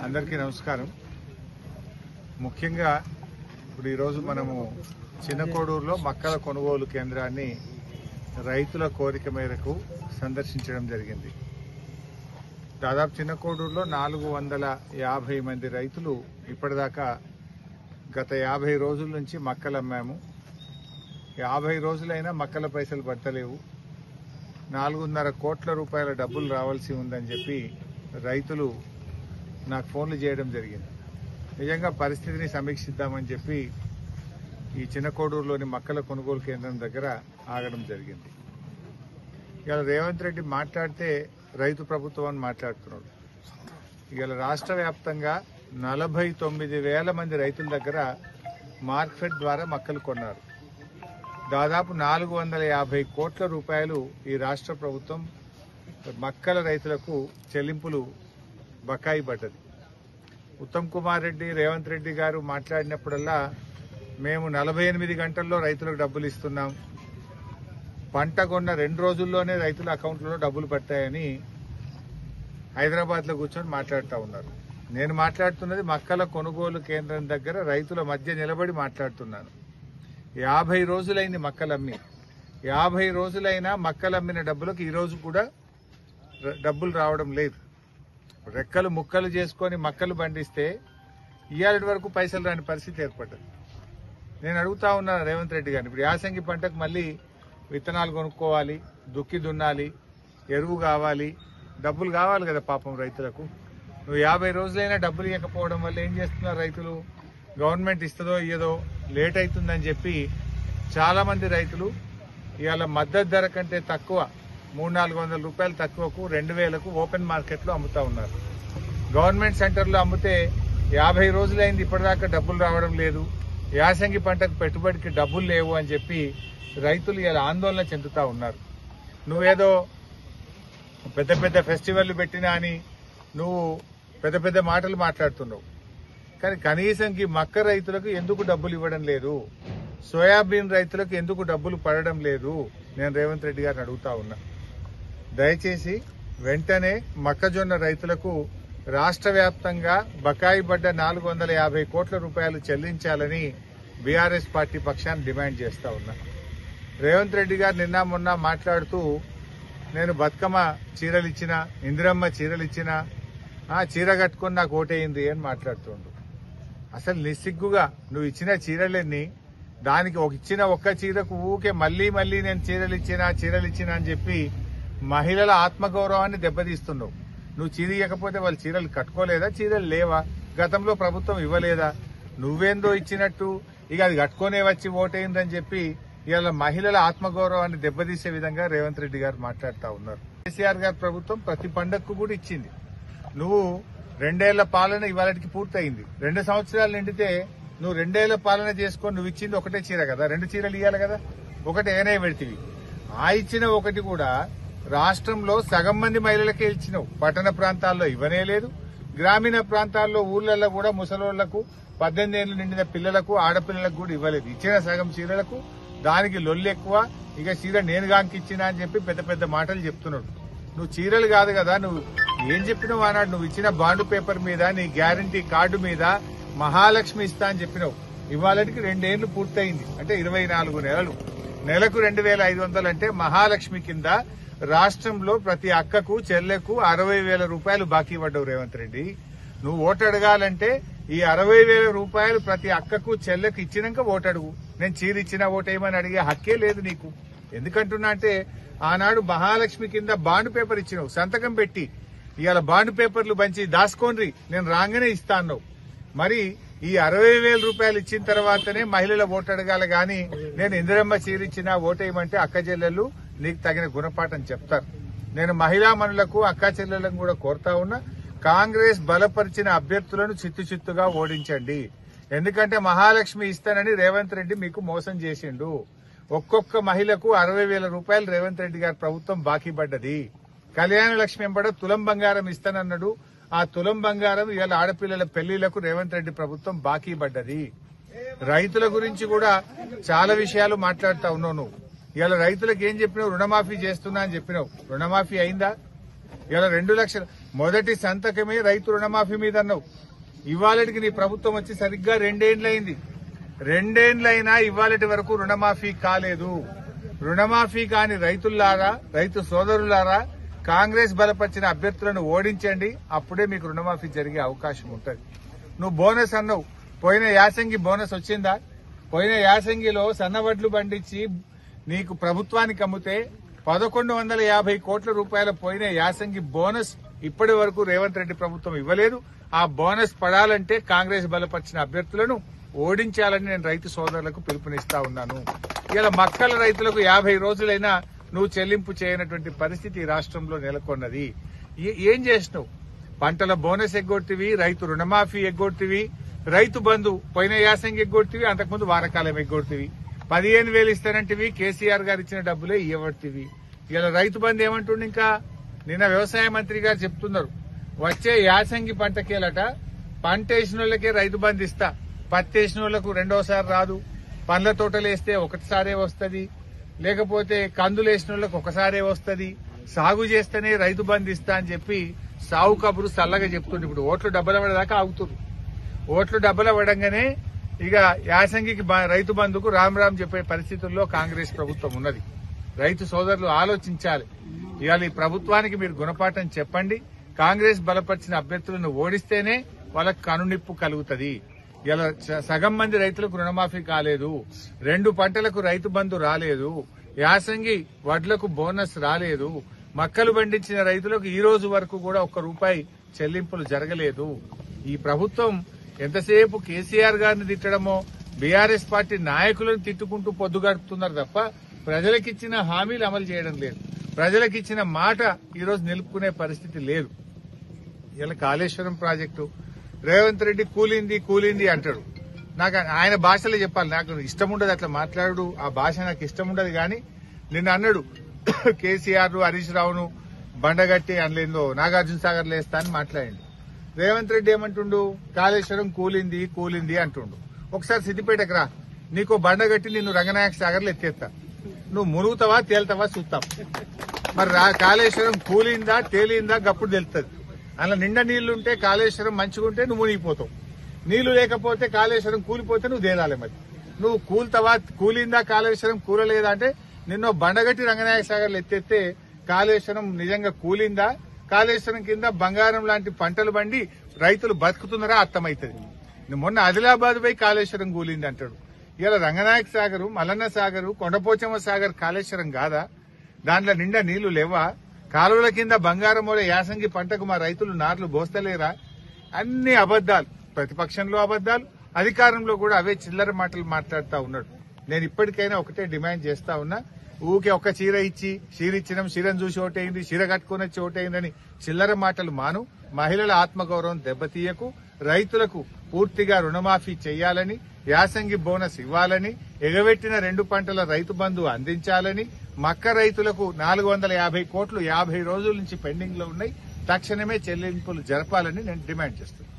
అందరికీ నమస్కారం. ముఖ్యంగా ఇప్పుడు ఈరోజు మనము చిన్నకోడూరులో మక్కల కొనుగోలు కేంద్రాన్ని రైతుల కోరిక మేరకు సందర్శించడం జరిగింది. దాదాపు చిన్నకోడూరులో 450 మంది రైతులు ఇప్పటిదాకా గత 50 రోజుల నుంచి మక్కలు అమ్మాము. 50 రోజులైనా మక్కల పైసలు పట్టలేవు. 4.5 కోట్ల రూపాయల డబ్బులు రావాల్సి ఉందని చెప్పి రైతులు నాకు ఫోన్లు చేయడం జరిగింది. నిజంగా పరిస్థితిని సమీక్షిద్దామని చెప్పి ఈ చిన్నకోడూరులోని మక్కల కొనుగోలు కేంద్రం దగ్గర ఆగడం జరిగింది. ఇవాళ రేవంత్ రెడ్డి మాట్లాడితే రైతు ప్రభుత్వం అని మాట్లాడుతున్నాడు. ఇవాళ రాష్ట్ర వ్యాప్తంగా 49,000 మంది రైతుల దగ్గర మార్కెట్ ద్వారా మక్కలు కొన్నారు. దాదాపు 450 కోట్ల రూపాయలు ఈ రాష్ట్ర ప్రభుత్వం మక్కల రైతులకు చెల్లింపులు బకాయి పడ్డది. ఉత్తమ్ కుమార్ రెడ్డి, రేవంత్ రెడ్డి గారు మాట్లాడినప్పుడల్లా మేము 48 గంటల్లో రైతులకు డబ్బులు ఇస్తున్నాం, పంట కొన్న 2 రోజుల్లోనే రైతుల అకౌంట్లలో డబ్బులు పడతాయని హైదరాబాద్లో కూర్చొని మాట్లాడుతూ ఉన్నారు. నేను మాట్లాడుతున్నది మక్కల కొనుగోలు కేంద్రం దగ్గర రైతుల మధ్య నిలబడి మాట్లాడుతున్నాను. 50 రోజులైంది మక్కలమ్మి. 50 రోజులైనా మక్కలమ్మిన డబ్బులకు ఈరోజు కూడా డబ్బులు రావడం లేదు. రెక్కలు ముక్కలు చేసుకొని మక్కలు పండిస్తే ఇవాళ వరకు పైసలు రాని పరిస్థితి ఏర్పడ్డది. నేను అడుగుతా ఉన్నా రేవంత్ రెడ్డి గారిని, ఇప్పుడు యాసంగి పంటకు మళ్ళీ విత్తనాలు కొనుక్కోవాలి, దుక్కి దున్నాలి, ఎరువు కావాలి, డబ్బులు కావాలి కదా పాపం రైతులకు. నువ్వు 50 రోజులైనా డబ్బులు ఇవ్వకపోవడం వల్ల ఏం చేస్తున్నారు రైతులు? గవర్నమెంట్ ఇస్తుందో ఇయ్యదో లేట్ అవుతుందని చెప్పి చాలా మంది రైతులు ఇవాళ మద్దతు ధర కంటే తక్కువ 300-400 రూపాయలు తక్కువకు 2,000కు ఓపెన్ మార్కెట్లో అమ్ముతా ఉన్నారు. గవర్నమెంట్ సెంటర్లో అమ్మితే 50 రోజులైంది ఇప్పటిదాకా డబ్బులు రావడం లేదు, యాసంగి పంటకు పెట్టుబడికి డబ్బులు లేవు అని చెప్పి రైతులు ఇలా ఆందోళన చెందుతా ఉన్నారు. నువ్వేదో పెద్ద పెద్ద ఫెస్టివల్ పెట్టినా అని నువ్వు పెద్ద పెద్ద మాటలు మాట్లాడుతున్నావు. కానీ కనీసంకి మక్క రైతులకు ఎందుకు డబ్బులు ఇవ్వడం లేదు? సోయాబీన్ రైతులకు ఎందుకు డబ్బులు పడడం లేదు? నేను రేవంత్ రెడ్డి గారిని అడుగుతా ఉన్నా. దయచేసి వెంటనే మొక్కజొన్న రైతులకు రాష్ట్ర వ్యాప్తంగా బకాయి పడ్డ 450 కోట్ల రూపాయలు చెల్లించాలని బీఆర్ఎస్ పార్టీ పక్షాన్ని డిమాండ్ చేస్తా ఉన్నా. రేవంత్ రెడ్డి గారు నిన్న మొన్న మాట్లాడుతూ నేను బతుకమ్మ చీరలు ఇచ్చిన, ఇందిరమ్మ చీరలు ఇచ్చిన, చీర కట్టుకుని నాకు ఓటేయింది అని మాట్లాడుతుండు. అసలు నిస్సిగ్గుగా నువ్వు ఇచ్చిన చీరలన్నీ, దానికి ఇచ్చిన ఒక్క చీరకు ఊకే మళ్లీ మళ్లీ నేను చీరలు ఇచ్చిన అని చెప్పి మహిళల ఆత్మగౌరవాన్ని దెబ్బతీస్తున్నావు. నువ్వు చీర ఇవ్వకపోతే వాళ్ళు చీరలు కట్టుకోలేదా? చీరలు లేవా? గతంలో ప్రభుత్వం ఇవ్వలేదా? నువ్వేందో ఇచ్చినట్టు ఇక అది కట్టుకునే వచ్చి ఓటైందని చెప్పి ఇవాళ మహిళల ఆత్మగౌరవాన్ని దెబ్బతీసే విధంగా రేవంత్ రెడ్డి గారు మాట్లాడుతూ ఉన్నారు. కేసీఆర్ గారి ప్రభుత్వం ప్రతి పండగకు కూడా ఇచ్చింది. నువ్వు 2 ఏళ్ల పాలన ఇవాళకి పూర్తయింది. 2 సంవత్సరాలు నిండితే నువ్వు 2 ఏళ్ల పాలన చేసుకొని నువ్వు ఇచ్చింది ఒకటే చీర కదా, 2 చీరలు ఇవ్వాలి కదా, ఒకటి ఏనే పెడితివి. ఆ ఇచ్చిన ఒకటి కూడా రాష్ట్రంలో సగం మంది మహిళలకే ఇచ్చినావు. పట్టణ ప్రాంతాల్లో ఇవ్వనే లేదు. గ్రామీణ ప్రాంతాల్లో ఊర్లలో కూడా ముసలోళ్లకు, 18 ఏళ్లు నిండిన పిల్లలకు, ఆడపిల్లలకు కూడా ఇవ్వలేదు. ఇచ్చిన సగం చీరలకు దానికి లొల్లు ఎక్కువ. ఇక చీర నేను గాంకిచ్చినా అని చెప్పి పెద్ద పెద్ద మాటలు చెప్తున్నాడు. నువ్వు చీరలు కాదు కదా, నువ్వు ఏం చెప్పినావు ఆనాడు? నువ్వు ఇచ్చిన బాండ్ పేపర్ మీద, నీ గ్యారంటీ కార్డు మీద మహాలక్ష్మి ఇస్తా అని చెప్పినావు. ఇవాళకి 2 ఏళ్లు పూర్తయింది, అంటే 24 నెలలు. నెలకు 2,500 అంటే మహాలక్ష్మి కింద రాష్ట్రంలో ప్రతి అక్కకు చెల్లెకు 60,000 రూపాయలు బాకీ పడ్డావు రేవంత్ రెడ్డి. నువ్వు ఓటు అడగాలంటే ఈ 60,000 రూపాయలు ప్రతి అక్కకు చెల్లెకు ఇచ్చినాక ఓటు అడుగు. నేను చీర ఇచ్చినా ఓటేయమని అడిగే హక్కే లేదు నీకు. ఎందుకంటున్నా అంటే ఆనాడు మహాలక్ష్మి కింద బాండ్ పేపర్ ఇచ్చినావు, సంతకం పెట్టి. ఇవాళ బాండ్ పేపర్లు పంచి దాసుకోండి, నేను రాగానే ఇస్తా అన్నావు. మరి ఈ 60,000 రూపాయలు ఇచ్చిన తర్వాతనే మహిళల ఓటు అడగాలి గాని నేను ఇందిరమ్మ చీర ఇచ్చినా ఓటేయమంటే అక్క చెల్లెళ్ళు నీకు తగిన గుణపాఠం చెప్తారు. నేను మహిళా మనులకు, అక్క చెల్లెళ్లను కూడా కోరుతా ఉన్నా, కాంగ్రెస్ బలపరిచిన అభ్యర్థులను చిత్తుగా ఓడించండి. ఎందుకంటే మహాలక్ష్మి ఇస్తానని రేవంత్ రెడ్డి మీకు మోసం చేసిండు. ఒక్కొక్క మహిళకు 60,000 రూపాయలు రేవంత్ రెడ్డి గారి ప్రభుత్వం బాకీ పడ్డది. కళ్యాణ లక్ష్మి ఎంబడ తులం బంగారం ఇస్తానన్నాడు. ఆ తులం బంగారం ఇవాళ ఆడపిల్లల పెళ్లిళ్లకు రేవంత్ రెడ్డి ప్రభుత్వం బాకీ పడ్డది. రైతుల గురించి కూడా చాలా విషయాలు మాట్లాడుతా ఉన్నావు నువ్వు. ఇవాళ రైతులకు ఏం చెప్పినావు? రుణమాఫీ చేస్తున్నా అని చెప్పినావు. రుణమాఫీ అయిందా? ఇవాళ 2 లక్షలు మొదటి సంతకమే రైతు రుణమాఫీ మీద అన్నావు. ఇవాళకి నీ ప్రభుత్వం వచ్చి సరిగ్గా రెండేండ్లైనా ఇవాళటి వరకు రుణమాఫీ కాలేదు. రుణమాఫీ కాని రైతులారా, రైతు సోదరులారా, కాంగ్రెస్ బలపరిచిన అభ్యర్థులను ఓడించండి. అప్పుడే మీకు రుణమాఫీ జరిగే అవకాశం ఉంటుంది. నువ్వు బోనస్ అన్నావు. పోయిన యాసంగి బోనస్ వచ్చిందా? పోయిన యాసంగిలో సన్నవడ్లు పండించి నీకు ప్రభుత్వానికి అమ్మితే 1150 కోట్ల రూపాయల పోయిన యాసంగి బోనస్ ఇప్పటి వరకు రేవంత్ రెడ్డి ప్రభుత్వం ఇవ్వలేదు. ఆ బోనస్ పడాలంటే కాంగ్రెస్ బలపరిచిన అభ్యర్థులను ఓడించాలని నేను రైతు సోదరులకు పిలుపునిస్తా ఉన్నాను. ఇలా మక్కల రైతులకు 50 రోజులైనా నువ్వు చెల్లింపు చేయనటువంటి పరిస్థితి ఈ రాష్ట్రంలో నెలకొన్నది. ఏం చేసినావు? పంటల బోనస్ ఎగ్గొట్టివి, రైతు రుణమాఫీ ఎగ్గొట్టివి, రైతు బంధు పోయిన యాసంగి ఎగ్గొట్టివి, అంతకుముందు వారకాలం ఎగ్గొట్టివి. 15,000 ఇస్తానంటివి, కేసీఆర్ గారు ఇచ్చిన డబ్బులే ఇవ్వబట్టివి. ఇలా రైతు బంధు ఏమంటుండే? ఇంకా నిన్న వ్యవసాయ మంత్రి గారు చెప్తున్నారు, వచ్చే యాసంగి పంటకేలట పంట వేసిన వాళ్ళకే రైతు బంధు ఇస్తా, పత్తి వేసిన వాళ్లకు రెండోసారి రాదు, పండ్ల తోటలు వేస్తే ఒకటిసారే వస్తుంది, లేకపోతే కందులు వేసిన వాళ్లకు ఒకసారే వస్తుంది, సాగు చేస్తేనే రైతు బంధు ఇస్తా అని చెప్పి సాగు కబురు చల్లగా చెప్తుండే. ఇప్పుడు ఓట్లు డబ్బులు పడేదాకా ఆగుతున్నారు. ఓట్లు డబ్బులు పడంగానే ఇక యాసంగికి రైతు బంధుకు రామ్ చెప్పే పరిస్థితుల్లో కాంగ్రెస్ ప్రభుత్వం ఉన్నది. రైతు సోదరులు ఆలోచించాలి. ఇవాళ ఈ ప్రభుత్వానికి మీరు గుణపాఠం చెప్పండి. కాంగ్రెస్ బలపరిచిన అభ్యర్థులను ఓడిస్తేనే వాళ్ళకు కనునిప్పు కలుగుతుంది. ఇలా సగం మంది రైతులకు రుణమాఫీ కాలేదు, 2 పంటలకు రైతు బంధు రాలేదు, యాసంగి వడ్లకు బోనస్ రాలేదు, మక్కలు పండించిన రైతులకు ఈ రోజు వరకు కూడా ₹1 చెల్లింపులు జరగలేదు. ఈ ప్రభుత్వం ఎంతసేపు కేసీఆర్ గారిని తిట్టడమో, బీఆర్ఎస్ పార్టీ నాయకులను తిట్టుకుంటూ పొద్దుగడుపుతున్నారు తప్ప ప్రజలకిచ్చిన హామీలు అమలు చేయడం లేదు. ప్రజలకిచ్చిన మాట ఈరోజు నిలుపుకునే పరిస్థితి లేదు. ఇలా కాళేశ్వరం ప్రాజెక్టు రేవంత్ రెడ్డి కూలింది అంటాడు. నాకు ఆయన భాషలో చెప్పాలి, నాకు ఇష్టం ఉండదు అట్లా మాట్లాడు, ఆ భాష నాకు ఇష్టం ఉండదు. కానీ నిన్న అన్నాడు కేసీఆర్ హరీష్ రావును బండగట్టి అనలేందో నాగార్జున సాగర్ లేస్తా అని మాట్లాడిండు. రేవంత్ రెడ్డి ఏమంటుండు? కాళేశ్వరం కూలింది అంటుండు. ఒకసారి సిద్దిపేటకు రా, నీకో బండగట్టి నిన్ను రంగనాయక సాగర్లో ఎత్తేస్తా, నువ్వు మునుగుతావా తేలుతావా చూస్తాం. మరి కాళేశ్వరం కూలిందా తేలిందా గప్పుడు తెలుస్తుంది. అలా నిండా నీళ్లుంటే కాళేశ్వరం మంచిగుంటే నువ్వు మునిగిపోతావు, నీళ్లు లేకపోతే కాళేశ్వరం కూలిపోతే నువ్వు తేలాలి. మరి నువ్వు కూలిందా కాళేశ్వరం కూలలేదా అంటే నిన్నో బండగట్టి రంగనాయక సాగర్లు ఎత్తేస్తే కాళేశ్వరం నిజంగా కూలిందా, కాళేశ్వరం కింద బంగారం లాంటి పంటలు బండి రైతులు బతుకుతున్నారా అర్థమవుతుంది. మొన్న ఆదిలాబాద్ పోయి కాళేశ్వరం కూలింది అంటాడు. ఇలా రంగనాయక సాగరు, మల్లన్న సాగరు, కొండపోచమ్మ సాగర్ కాళేశ్వరం కాదా? దాంట్లో నిండా నీళ్లు లేవా? కాలువల కింద బంగారం వల్ల యాసంగి పంటకు మా రైతులు నార్లు బోస్తలేరా? అన్ని అబద్దాలు. ప్రతిపక్షంలో అబద్దాలు, అధికారంలో కూడా అవే చిల్లర మాటలు మాట్లాడుతూ ఉన్నాడు. నేను ఇప్పటికైనా ఒకటే డిమాండ్ చేస్తా ఉన్నా, ఊకే ఒక్క చీర ఇచ్చి చీరిచ్చినాం, చీరను చూసి ఓటైంది, చీర కట్టుకుని వచ్చి ఓటైందని చిల్లర మాటలు మాను. మహిళల ఆత్మగౌరవం దెబ్బతీయకు. రైతులకు పూర్తిగా రుణమాఫీ చేయాలని, యాసంగి బోనస్ ఇవ్వాలని, ఎగబెట్టిన 2 పంటల రైతు బంధు అందించాలని, మక్క రైతులకు 450 కోట్లు 50 రోజుల నుంచి పెండింగ్ లో ఉన్నాయి, తక్షణమే చెల్లింపులు జరపాలని నేను డిమాండ్ చేస్తున్నాను.